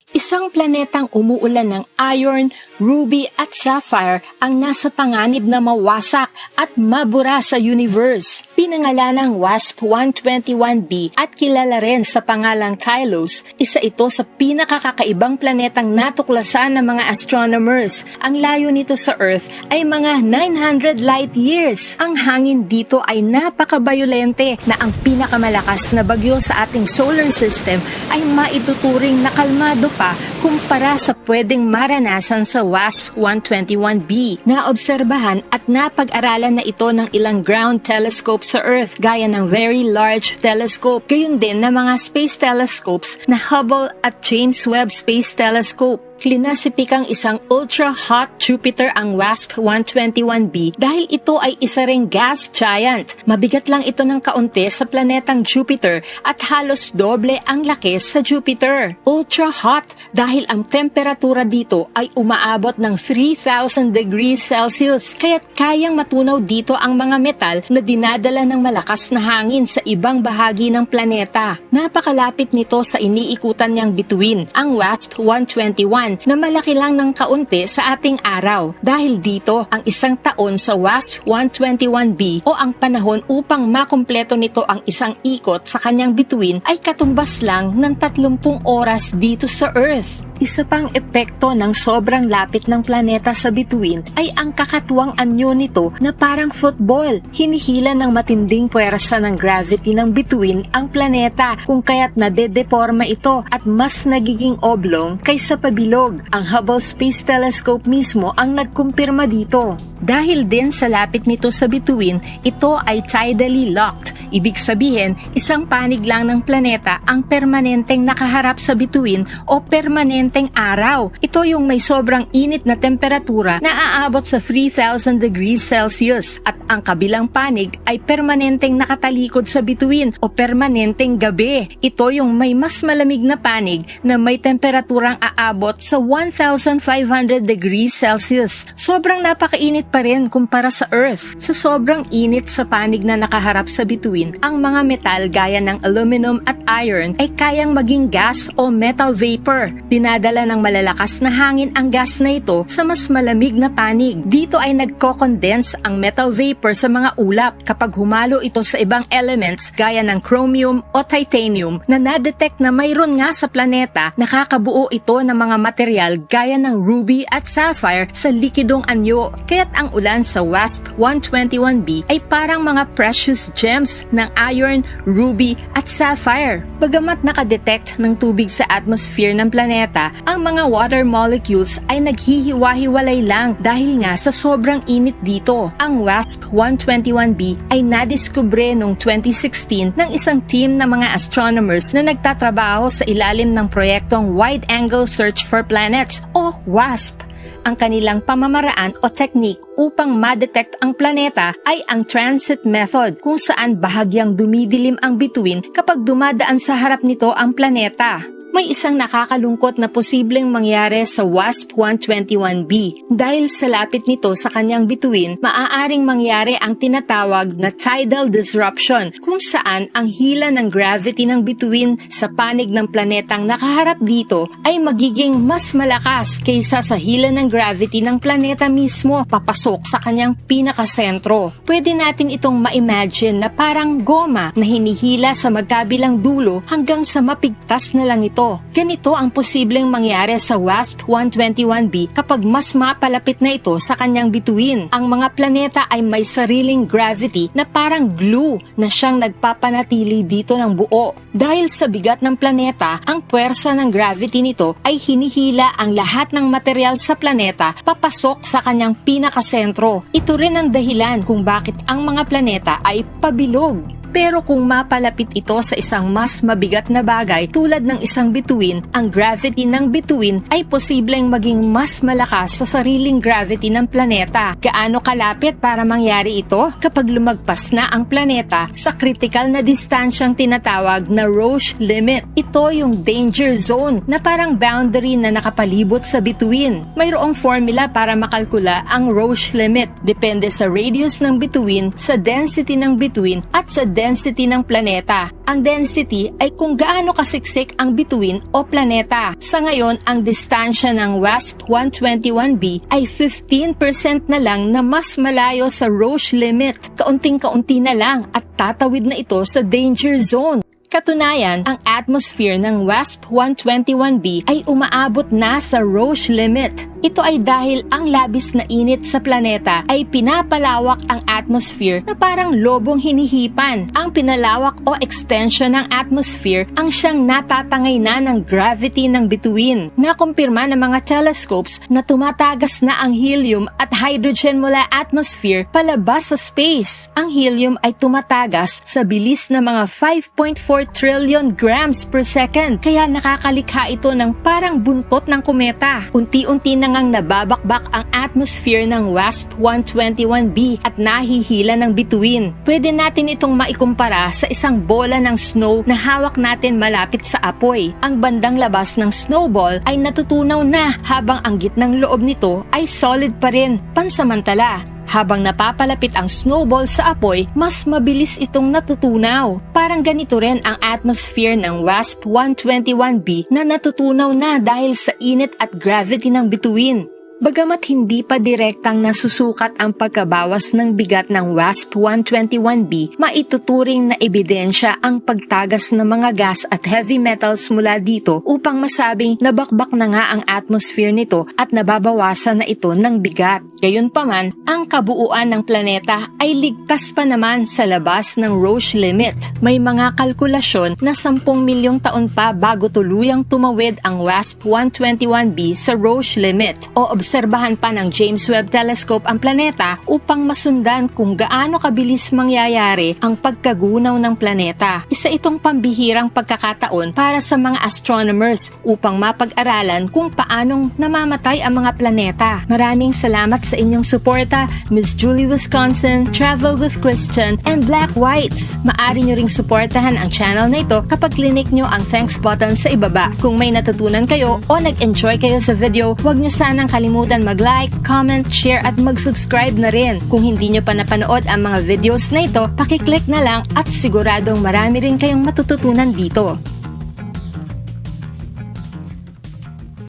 Isang planetang umuulan ng iron, ruby at sapphire ang nasa panganib na mawasak at mabura sa universe. Pinangalanang WASP-121b at kilala rin sa pangalang Tylos, isa ito sa pinakakakaibang planetang natuklasan ng mga astronomers. Ang layo nito sa Earth ay mga 900 light years. Ang hangin dito ay napakabayolente na ang pinakamalakas na bagyo sa ating solar system ay maituturing na kalmado pa kumpara sa pwedeng maranasan sa WASP-121b. Naobserbahan at napag-aralan na ito ng ilang ground telescope sa Earth gaya ng Very Large Telescope, gayon din na mga space telescopes na Hubble at James Webb Space Telescope. Klinasipikang isang ultra-hot Jupiter ang WASP-121b dahil ito ay isa ring gas giant. Mabigat lang ito ng kaunti sa planetang Jupiter at halos doble ang laki sa Jupiter. Ultra-hot dahil ang temperatura dito ay umaabot ng 3,000 degrees Celsius, kaya't kayang matunaw dito ang mga metal na dinadala ng malakas na hangin sa ibang bahagi ng planeta. Napakalapit nito sa iniikutan niyang bituin, ang WASP-121, na malaki lang ng kaunti sa ating araw. Dahil dito, ang isang taon sa WASP-121b o ang panahon upang makumpleto nito ang isang ikot sa kanyang bituin ay katumbas lang ng 30 oras dito sa Earth. Isa pang epekto ng sobrang lapit ng planeta sa bituin ay ang kakatuwang anyo nito na parang football. Hinihila ng matinding puwersa ng gravity ng bituin ang planeta kung kaya't nadedeporma ito at mas nagiging oblong kaysa pabilog. Ang Hubble Space Telescope mismo ang nagkumpirma dito. Dahil din sa lapit nito sa bituin, ito ay tidally locked. Ibig sabihin, isang panig lang ng planeta ang permanenteng nakaharap sa bituin o permanenteng araw. Ito yung may sobrang init na temperatura na aabot sa 3,000 degrees Celsius at ang kabilang panig ay permanenteng nakatalikod sa bituin o permanenteng gabi. Ito yung may mas malamig na panig na may temperaturang aabot sa 1,500 degrees Celsius. Sobrang napakainit pa rin kumpara sa Earth. Sa sobrang init sa panig na nakaharap sa bituin, ang mga metal gaya ng aluminum at iron ay kayang maging gas o metal vapor. Dinadala ng malalakas na hangin ang gas na ito sa mas malamig na panig. Dito ay nagko-condense ang metal vapor sa mga ulap kapag humalo ito sa ibang elements gaya ng chromium o titanium na nadetect na mayroon nga sa planeta. Nakakabuo ito ng mga material gaya ng ruby at sapphire sa likidong anyo. Kaya't ang ulan sa WASP-121b ay parang mga precious gems ng iron, ruby at sapphire. Bagamat nakadetect ng tubig sa atmosphere ng planeta, ang mga water molecules ay naghihiwa-hiwalay lang dahil nga sa sobrang init dito. Ang WASP-121b ay nadiskubre noong 2016 ng isang team ng mga astronomers na nagtatrabaho sa ilalim ng proyektong Wide Angle Search for Planets o WASP. Ang kanilang pamamaraan o technique upang ma-detect ang planeta ay ang transit method, kung saan bahagyang dumidilim ang bituin kapag dumadaan sa harap nito ang planeta. May isang nakakalungkot na posibleng mangyari sa WASP-121b. Dahil sa lapit nito sa kanyang bituin, maaaring mangyari ang tinatawag na tidal disruption, kung saan ang hila ng gravity ng bituin sa panig ng planetang nakaharap dito ay magiging mas malakas kaysa sa hila ng gravity ng planeta mismo papasok sa kanyang pinakasentro. Pwede natin itong ma-imagine na parang goma na hinihila sa magkabilang dulo hanggang sa mapigtas na lang ito. Ganito ang posibleng mangyari sa WASP-121b kapag mas mapalapit na ito sa kanyang bituin. Ang mga planeta ay may sariling gravity na parang glue na siyang nagpapanatili dito ng buo. Dahil sa bigat ng planeta, ang puwersa ng gravity nito ay hinihila ang lahat ng material sa planeta papasok sa kanyang pinakasentro. Ito rin ang dahilan kung bakit ang mga planeta ay pabilog. Pero kung mapalapit ito sa isang mas mabigat na bagay tulad ng isang bituin, ang gravity ng bituin ay posibleng maging mas malakas sa sariling gravity ng planeta. Gaano kalapit para mangyari ito? Kapag lumagpas na ang planeta sa critical na distansyang tinatawag na Roche limit. Ito yung danger zone na parang boundary na nakapalibot sa bituin. Mayroong formula para makalkula ang Roche limit. Depende sa radius ng bituin, sa density ng bituin at sa density ng planeta. Ang density ay kung gaano kasiksik ang bituin o planeta. Sa ngayon, ang distansya ng WASP-121b ay 15% na lang na mas malayo sa Roche limit. Kaunting-kaunti na lang at tatawid na ito sa danger zone. Katunayan, ang atmosphere ng WASP-121b ay umaabot na sa Roche limit. Ito ay dahil ang labis na init sa planeta ay pinapalawak ang atmosphere na parang lobong hinihipan. Ang pinalawak o extension ng atmosphere ang siyang natatangay na ng gravity ng bituin. Nakumpirma ng mga telescopes na tumatagas na ang helium at hydrogen mula atmosphere palabas sa space. Ang helium ay tumatagas sa bilis na mga 5.4 trillion grams per second, kaya nakakalikha ito ng parang buntot ng kometa. Unti-unti na ngang nababakbak ang atmosphere ng WASP-121b at nahihila ng bituin. Pwede natin itong maikumpara sa isang bola ng snow na hawak natin malapit sa apoy. Ang bandang labas ng snowball ay natutunaw na habang ang gitnang loob nito ay solid pa rin, pansamantala. Habang napapalapit ang snowball sa apoy, mas mabilis itong natutunaw. Parang ganito rin ang atmosphere ng WASP-121b na natutunaw na dahil sa init at gravity ng bituin. Bagamat hindi pa direktang nasusukat ang pagkabawas ng bigat ng WASP-121b, maituturing na ebidensya ang pagtagas ng mga gas at heavy metals mula dito upang masabing nabakbak na nga ang atmosphere nito at nababawasan na ito ng bigat. Gayunpaman, ang kabuuan ng planeta ay ligtas pa naman sa labas ng Roche limit. May mga kalkulasyon na 10 milyong taon pa bago tuluyang tumawid ang WASP-121b sa Roche limit o obserbahan pa ng James Webb Telescope ang planeta upang masundan kung gaano kabilis mangyayari ang pagkagunaw ng planeta. Isa itong pambihirang pagkakataon para sa mga astronomers upang mapag-aralan kung paanong namamatay ang mga planeta. Maraming salamat sa inyong suporta, Miss Julie Wisconsin, Travel with Christian, and Black Whites. Maari nyo ring suportahan ang channel na ito kapag clinic nyo ang thanks button sa ibaba. Kung may natutunan kayo o nag-enjoy kayo sa video, huwag nyo sanang kalimutan mag-like, comment, share at mag-subscribe na rin. Kung hindi nyo pa napanood ang mga videos na ito, pakiclick na lang at siguradong marami rin kayong matututunan dito.